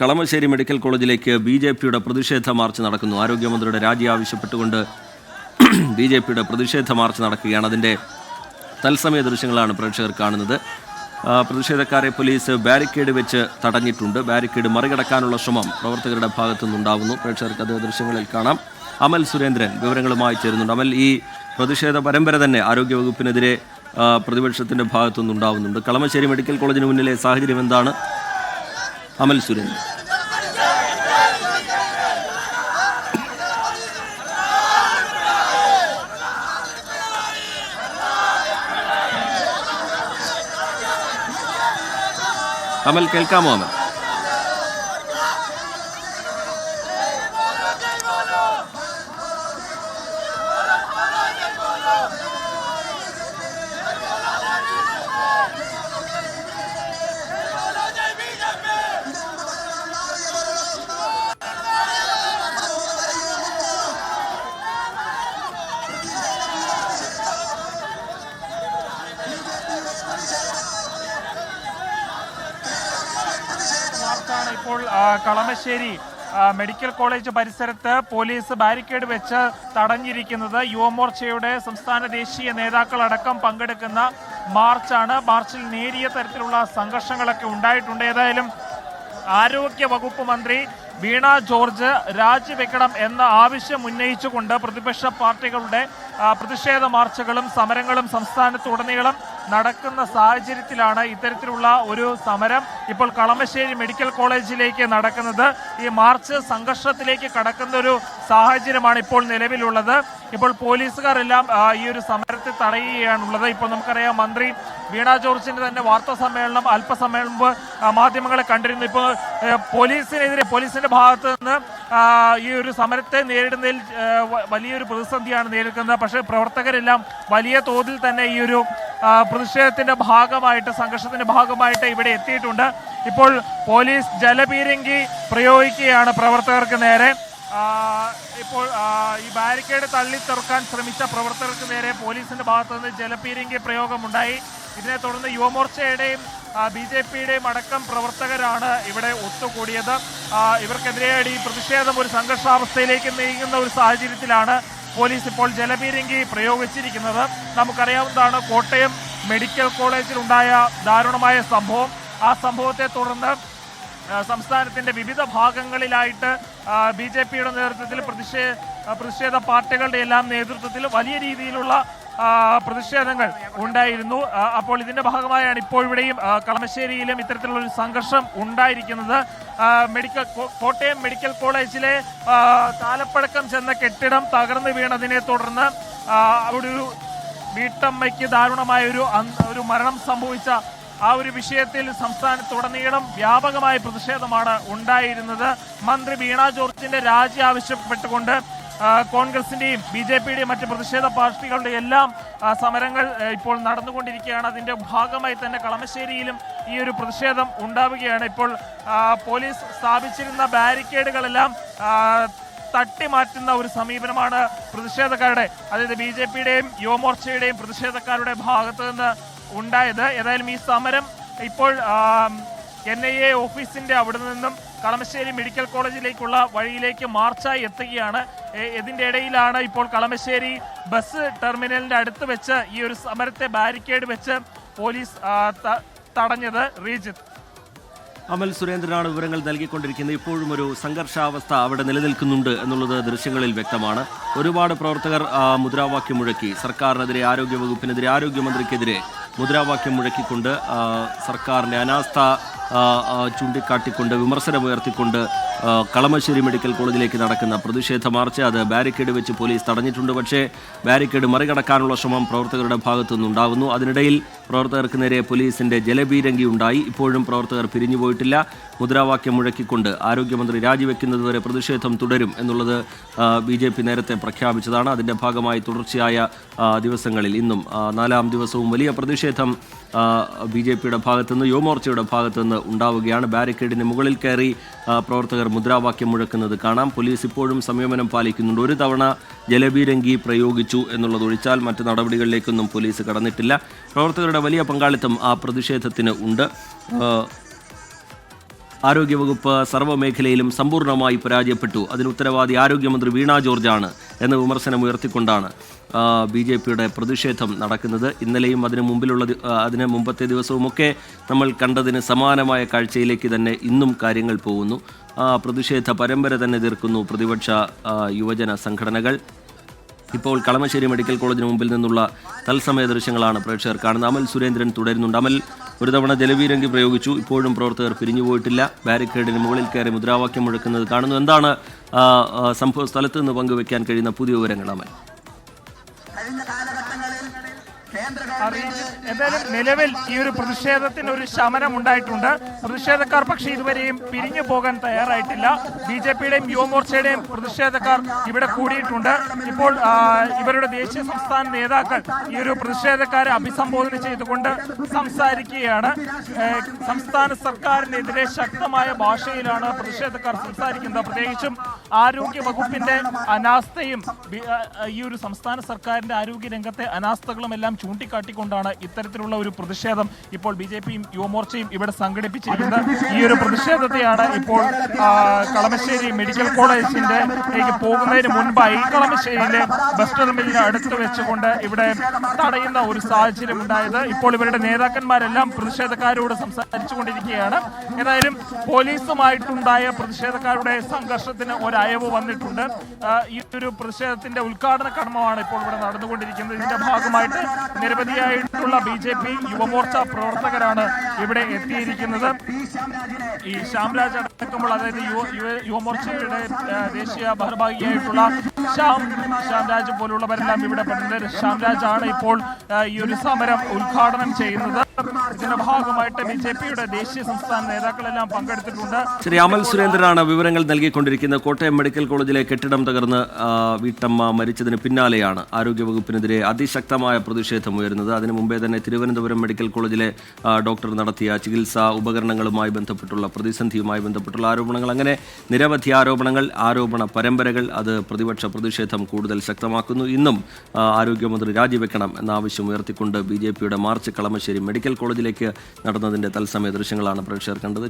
Kalamassery medical കോളേജിലേക്ക് ബി.ജെ.പിയുടെ പ്രതിഷേധ March നടക്കുന്നു. ആരോഗ്യമന്ത്രിയുടെ രാജി ആവശ്യപ്പെട്ടുകൊണ്ട് ബി.ജെ.പിയുടെ പ്രതിഷേധ മാർച്ച് നടക്കുകയാണ്. അതിൻ്റെ തത്സമയ ദൃശ്യങ്ങളാണ് പ്രേക്ഷകർ കാണുന്നത്. പ്രതിഷേധക്കാരെ പോലീസ് ബാരിക്കേഡ് വെച്ച് തടഞ്ഞിട്ടുണ്ട്. ബാരിക്കേഡ് മറികടക്കാനുള്ള ശ്രമം പ്രവർത്തകരുടെ ഭാഗത്തുനിന്നുണ്ടാവുന്നു. പ്രേക്ഷകർക്ക് അത് ദൃശ്യങ്ങളിൽ കാണാം. അമൽ സുരേന്ദ്രൻ വിവരങ്ങളുമായി ചേരുന്നുണ്ട്. അമൽ, ഈ പ്രതിഷേധ പരമ്പര തന്നെ ആരോഗ്യവകുപ്പിനെതിരെ പ്രതിപക്ഷത്തിൻ്റെ ഭാഗത്തുനിന്നുണ്ടാവുന്നുണ്ട്. കളമശ്ശേരി മെഡിക്കൽ കോളേജിന് മുന്നിലെ സാഹചര്യം എന്താണ്? അമൽ സുരേന്ദ്രൻ. അമൽ, കേൾക്കാമോ? അമൽ, ഇപ്പോൾ കളമശ്ശേരി മെഡിക്കൽ കോളേജ് പരിസരത്ത് പോലീസ് ബാരിക്കേഡ് വെച്ച് തടഞ്ഞിരിക്കുന്നത്. യുവമോർച്ചയുടെ സംസ്ഥാന ദേശീയ നേതാക്കളടക്കം പങ്കെടുക്കുന്ന മാർച്ചാണ്. മാർച്ചിൽ നേരിയ തരത്തിലുള്ള സംഘർഷങ്ങളൊക്കെ ഉണ്ടായിട്ടുണ്ട്. ഏതായാലും ആരോഗ്യ വകുപ്പ് മന്ത്രി വീണ ജോർജ് രാജിവെക്കണം എന്ന ആവശ്യം ഉന്നയിച്ചുകൊണ്ട് പ്രതിപക്ഷ പാർട്ടികളുടെ പ്രതിഷേധ മാർച്ചുകളും സമരങ്ങളും സംസ്ഥാനത്തുടനീളം നടക്കുന്ന സാഹചര്യത്തിലാണ് ഇത്തരത്തിലുള്ള ഒരു സമരം ഇപ്പോൾ കളമശ്ശേരി മെഡിക്കൽ കോളേജിലേക്ക് നടക്കുന്നത്. ഈ മാർച്ച് സംഘർഷത്തിലേക്ക് കടക്കുന്ന ഒരു സാഹചര്യമാണ് ഇപ്പോൾ നിലവിലുള്ളത്. ഇപ്പോൾ പോലീസുകാരെല്ലാം ഈ ഒരു സമരത്തെ തടയുകയാണുള്ളത്. ഇപ്പോൾ നമുക്കറിയാം, മന്ത്രി വീണ ജോർജിന്റെ തന്നെ വാർത്താ സമ്മേളനം അല്പസമയം മുമ്പ് മാധ്യമങ്ങളെ കണ്ടിരുന്നു. ഇപ്പോൾ പോലീസിന്റെ ഭാഗത്ത് നിന്ന് ഈ ഒരു സമരത്തെ നേരിടുന്നതിൽ വലിയൊരു പ്രതിസന്ധിയാണ് നേരിടുന്നത്. പക്ഷേ പ്രവർത്തകരെല്ലാം വലിയ തോതിൽ തന്നെ ഈ ഒരു പ്രതിഷേധത്തിന്റെ ഭാഗമായിട്ട്, സംഘർഷത്തിന്റെ ഭാഗമായിട്ട് ഇവിടെ എത്തിയിട്ടുണ്ട്. ഇപ്പോൾ പോലീസ് ജലപീരങ്കി പ്രയോഗിക്കുകയാണ് പ്രവർത്തകർക്ക് നേരെ. ഇപ്പോൾ ഈ ബാരിക്കേഡ് തള്ളിത്തുറക്കാൻ ശ്രമിച്ച പ്രവർത്തകർക്ക് നേരെ പോലീസിന്റെ ഭാഗത്തു നിന്ന് ജലപീരങ്കി പ്രയോഗമുണ്ടായി. ഇതിനെ തുടർന്ന് യുവമോർച്ചയുടെയും ബി.ജെ.പിയുടെയും അടക്കം പ്രവർത്തകരാണ് ഇവിടെ ഒത്തുകൂടിയത്. ഇവർക്കെതിരെയായി ഈ പ്രതിഷേധം ഒരു സംഘർഷാവസ്ഥയിലേക്ക് നീങ്ങുന്ന ഒരു സാഹചര്യത്തിലാണ് പോലീസ് ഇപ്പോൾ ജലപീരങ്കി പ്രയോഗിച്ചിരിക്കുന്നത്. നമുക്കറിയാവുന്നതാണ്, കോട്ടയം മെഡിക്കൽ കോളേജിൽ ഉണ്ടായ ദാരുണമായ സംഭവം. ആ സംഭവത്തെ തുടർന്ന് സംസ്ഥാനത്തിന്റെ വിവിധ ഭാഗങ്ങളിലായിട്ട് ബി.ജെ.പിയുടെ നേതൃത്വത്തിൽ പ്രതിഷേധ പാർട്ടികളുടെ എല്ലാം നേതൃത്വത്തിൽ വലിയ രീതിയിലുള്ള പ്രതിഷേധങ്ങൾ ഉണ്ടായിരുന്നു. അപ്പോൾ ഇതിന്റെ ഭാഗമായാണ് ഇപ്പോൾ ഇവിടെയും കളമശ്ശേരിയിലും ഇത്തരത്തിലുള്ള ഒരു സംഘർഷം ഉണ്ടായിരിക്കുന്നത്. കോട്ടയം മെഡിക്കൽ കോളേജിലെ കാലപ്പഴക്കം ചെന്ന കെട്ടിടം തകർന്നു വീണതിനെ തുടർന്ന് അവിടെ ഒരു വീട്ടമ്മയ്ക്ക് ദാരുണമായ ഒരു മരണം സംഭവിച്ച ആ ഒരു വിഷയത്തിൽ സംസ്ഥാനത്തുടനീളം വ്യാപകമായ പ്രതിഷേധമാണ് ഉണ്ടായിരുന്നത്. മന്ത്രി വീണ ജോർജിന്റെ രാജി ആവശ്യപ്പെട്ടുകൊണ്ട് കോൺഗ്രസിന്റെയും ബി.ജെ.പിയുടെയും മറ്റ് പ്രതിഷേധ പാർട്ടികളുടെ എല്ലാം സമരങ്ങൾ ഇപ്പോൾ നടന്നുകൊണ്ടിരിക്കുകയാണ്. അതിന്റെ ഭാഗമായി തന്നെ കളമശ്ശേരിയിലും ഈ ഒരു പ്രതിഷേധം ഉണ്ടാവുകയാണ്. ഇപ്പോൾ പോലീസ് സ്ഥാപിച്ചിരുന്ന ബാരിക്കേഡുകളെല്ലാം തട്ടിമാറ്റുന്ന ഒരു സമീപനമാണ് പ്രതിഷേധക്കാരുടെ, അതായത് ബി.ജെ.പിയുടെയും യുവമോർച്ചയുടെയും പ്രതിഷേധക്കാരുടെ ഭാഗത്തു നിന്ന് ഉണ്ടായത്. ഏതായാലും ഈ സമരം ഇപ്പോൾ NIA ഓഫീസിന്റെ അവിടെ നിന്നും കളമശ്ശേരി മെഡിക്കൽ കോളേജിലേക്കുള്ള വഴിയിലേക്ക് മാർച്ചായി എത്തുകയാണ്. ഇതിന്റെ ഇടയിലാണ് ഇപ്പോൾ കളമശ്ശേരി ബസ് ടെർമിനലിന്റെ അടുത്ത് വെച്ച് ഈ ഒരു സമരത്തെ ബാരിക്കേഡ് വെച്ച് പോലീസ് തടഞ്ഞത്. റീജിത്ത്. അമൽ സുരേന്ദ്രനാണ് വിവരങ്ങൾ നൽകിക്കൊണ്ടിരിക്കുന്നത്. ഇപ്പോഴും ഒരു സംഘർഷാവസ്ഥ അവിടെ നിലനിൽക്കുന്നുണ്ട് എന്നുള്ളത് ദൃശ്യങ്ങളിൽ വ്യക്തമാണ്. ഒരുപാട് പ്രവർത്തകർ മുദ്രാവാക്യം മുഴക്കി, സർക്കാരിനെതിരെ, ആരോഗ്യവകുപ്പിനെതിരെ, ആരോഗ്യമന്ത്രിക്കെതിരെ മുദ്രാവാക്യം മുഴക്കിക്കൊണ്ട് സർക്കാരിൻ്റെ അനാസ്ഥ ചൂണ്ടിക്കാട്ടിക്കൊണ്ട് വിമർശനമുയർത്തിക്കൊണ്ട് കളമശ്ശേരി മെഡിക്കൽ കോളേജിലേക്ക് നടക്കുന്ന പ്രതിഷേധ മാർച്ച് അത് ബാരിക്കേഡ് വെച്ച് പോലീസ് തടഞ്ഞിട്ടുണ്ട്. പക്ഷേ ബാരിക്കേഡ് മറികടക്കാനുള്ള ശ്രമം പ്രവർത്തകരുടെ ഭാഗത്തു നിന്നുണ്ടാകുന്നു. അതിനിടയിൽ പ്രവർത്തകർക്ക് നേരെ പോലീസിൻ്റെ ജലപീരങ്കി ഉണ്ടായി. ഇപ്പോഴും പ്രവർത്തകർ പിരിഞ്ഞുപോയിട്ടില്ല. മുദ്രാവാക്യം മുഴക്കിക്കൊണ്ട് ആരോഗ്യമന്ത്രി രാജിവെക്കുന്നതുവരെ പ്രതിഷേധം തുടരും എന്നുള്ളത് ബി.ജെ.പി നേരത്തെ പ്രഖ്യാപിച്ചതാണ്. അതിൻ്റെ ഭാഗമായി തുടർച്ചയായ ദിവസങ്ങളിൽ ഇന്നും 4ാം ദിവസവും വലിയ പ്രതിഷേധം ബി.ജെ.പിയുടെ ഭാഗത്തുനിന്ന്, യുവമോർച്ചയുടെ ഭാഗത്തുനിന്ന് ഉണ്ടാവുകയാണ്. ബാരിക്കേഡിന് മുകളിൽ കയറി പ്രവർത്തകർ മുദ്രാവാക്യം മുഴക്കുന്നത് കാണാം. പോലീസ് ഇപ്പോഴും സംയമനം പാലിക്കുന്നുണ്ട്. ഒരു തവണ ജലപീരങ്കി പ്രയോഗിച്ചു എന്നുള്ളതൊഴിച്ചാൽ മറ്റ് നടപടികളിലേക്കൊന്നും പോലീസ് കടന്നിട്ടില്ല. പ്രവർത്തകരുടെ വലിയ പങ്കാളിത്തം ആ പ്രതിഷേധത്തിന് ഉണ്ട്. ആരോഗ്യവകുപ്പ് സർവ്വമേഖലയിലും സമ്പൂർണ്ണമായി പരാജയപ്പെട്ടു. അതിന് ഉത്തരവാദി ആരോഗ്യമന്ത്രി വീണ ജോർജാണ് എന്ന വിമർശനം ഉയർത്തിക്കൊണ്ടാണ് BJPയുടെ പ്രതിഷേധം നടക്കുന്നത്. ഇന്നലെയും അതിന് മുമ്പത്തെ ദിവസവുമൊക്കെ നമ്മൾ കണ്ടതിന് സമാനമായ കാഴ്ചയിലേക്ക് തന്നെ ഇന്നും കാര്യങ്ങൾ പോകുന്നു. പ്രതിഷേധ പരമ്പര തന്നെ തീർക്കുന്നു പ്രതിപക്ഷ യുവജന സംഘടനകൾ. ഇപ്പോൾ കളമശ്ശേരി മെഡിക്കൽ കോളേജിന് മുമ്പിൽ നിന്നുള്ള തത്സമയ ദൃശ്യങ്ങളാണ് പ്രേക്ഷകർ കാണുന്നത്. അമൽ സുരേന്ദ്രൻ തുടരുന്നുണ്ട്. അമൽ, ഒരു തവണ ജലപീരങ്കി പ്രയോഗിച്ചു, ഇപ്പോഴും പ്രവർത്തകർ പിരിഞ്ഞുപോയിട്ടില്ല. ബാരിക്കേഡിന് മുകളിൽ കയറി മുദ്രാവാക്യം മുഴക്കുന്നത് കാണുന്നു. എന്താണ് സംഭവ സ്ഥലത്ത് നിന്ന് പങ്കുവെക്കാൻ കഴിയുന്ന പുതിയ വിവരങ്ങൾ അമൽ? എന്തായാലും നിലവിൽ ഈ ഒരു പ്രതിഷേധത്തിന് ഒരു ശമനം ഉണ്ടായിട്ടുണ്ട്. പ്രതിഷേധക്കാർ പക്ഷേ ഇതുവരെയും പിരിഞ്ഞു പോകാൻ തയ്യാറായിട്ടില്ല. BJPയുടെയും യുവമോർച്ചയുടെയും പ്രതിഷേധക്കാർ ഇവിടെ കൂടിയിട്ടുണ്ട്. ഇപ്പോൾ ഇവരുടെ ദേശീയ സംസ്ഥാന നേതാക്കൾ ഈ ഒരു പ്രതിഷേധക്കാരെ അഭിസംബോധന ചെയ്തുകൊണ്ട് സംസാരിക്കുകയാണ്. സംസ്ഥാന സർക്കാരിനെതിരെ ശക്തമായ ഭാഷയിലാണ് പ്രതിഷേധക്കാർ സംസാരിക്കുന്നത്. പ്രത്യേകിച്ചും ആരോഗ്യ വകുപ്പിന്റെ അനാസ്ഥയും ഈ ഒരു സംസ്ഥാന സർക്കാരിന്റെ ആരോഗ്യ രംഗത്തെ അനാസ്ഥകളും എല്ലാം ചൂണ്ടിക്കാട്ടിക്കൊണ്ടാണ് ഇത്തരത്തിലുള്ള ഒരു പ്രതിഷേധം ഇപ്പോൾ BJPയും യുവമോർച്ചയും ഇവിടെ സംഘടിപ്പിച്ചിരിക്കുന്നത്. ഈ ഒരു പ്രതിഷേധത്തെയാണ് ഇപ്പോൾ കളമശ്ശേരി മെഡിക്കൽ കോളേജിന്റെ പോകുന്നതിന് മുൻപായി കളമശ്ശേരിയിലെ ബസ് ടെർമിനലിന് അടുത്ത് വെച്ചുകൊണ്ട് ഇവിടെ തടയുന്ന ഒരു സാഹചര്യം ഉണ്ടായത്. ഇപ്പോൾ ഇവരുടെ നേതാക്കന്മാരെല്ലാം പ്രതിഷേധക്കാരോട് സംസാരിച്ചുകൊണ്ടിരിക്കുകയാണ്. ഏതായാലും പോലീസുമായിട്ടുണ്ടായ പ്രതിഷേധക്കാരുടെ സംഘർഷത്തിന് ഒരയവ് വന്നിട്ടുണ്ട്. ഈ ഒരു പ്രതിഷേധത്തിന്റെ ഉദ്ഘാടന കർമ്മമാണ് ഇപ്പോൾ ഇവിടെ നടന്നുകൊണ്ടിരിക്കുന്നത്. ഇതിന്റെ ഭാഗമായിട്ട് നിരവധിയായിട്ടുള്ള BJP യുവമോർച്ച പ്രവർത്തകരാണ് ഇവിടെ എത്തിയിരിക്കുന്നത്. ഈ ശ്യാംരാജ് അടക്കമുള്ള, അതായത് യുവമോർച്ചയുടെ ദേശീയ ഭാരവാഹിയായിട്ടുള്ള ശ്യാംരാജ് പോലുള്ളവരെല്ലാം ഇവിടെ പെടുന്നത്. ശ്യാംരാജാണ് ഇപ്പോൾ ഈ ഒരു സമരം ഉദ്ഘാടനം ചെയ്യുന്നത്. ഇതിന്റെ ഭാഗമായിട്ട് BJPയുടെ ദേശീയ സംസ്ഥാന നേതാക്കളെല്ലാം പങ്കെടുത്തിട്ടുണ്ട്. ശ്രീ അമൽ സുരേന്ദ്രനാണ് വിവരങ്ങൾ നൽകിക്കൊണ്ടിരിക്കുന്നത്. കോട്ടയം മെഡിക്കൽ കോളേജിലെ കെട്ടിടം തകർന്ന് വീട്ടമ്മ മരിച്ചതിന് പിന്നാലെയാണ് ആരോഗ്യവകുപ്പിനെതിരെ അതിശക്തമായ പ്രതിഷേധം ഉയരുന്നത്. അതിനു മുമ്പേ തന്നെ തിരുവനന്തപുരം മെഡിക്കൽ കോളേജിലെ ഡോക്ടർ നടത്തിയ ചികിത്സാ ഉപകരണങ്ങളുമായി ബന്ധപ്പെട്ടുള്ള പ്രതിസന്ധിയുമായി ബന്ധപ്പെട്ടുള്ള ആരോപണങ്ങൾ, അങ്ങനെ നിരവധി ആരോപണ പരമ്പരകൾ, അത് പ്രതിപക്ഷ പ്രതിഷേധം കൂടുതൽ ശക്തമാക്കുന്നു. ഇന്നും ആരോഗ്യമന്ത്രി രാജിവെക്കണം എന്ന ആവശ്യം ഉയർത്തിക്കൊണ്ട് BJPയുടെ മാർച്ച് കളമശ്ശേരി മെഡിക്കൽ കോളേജിലേക്ക് നടന്നതിന്റെ തത്സമയ ദൃശ്യങ്ങളാണ് പ്രേക്ഷകർ കണ്ടത്.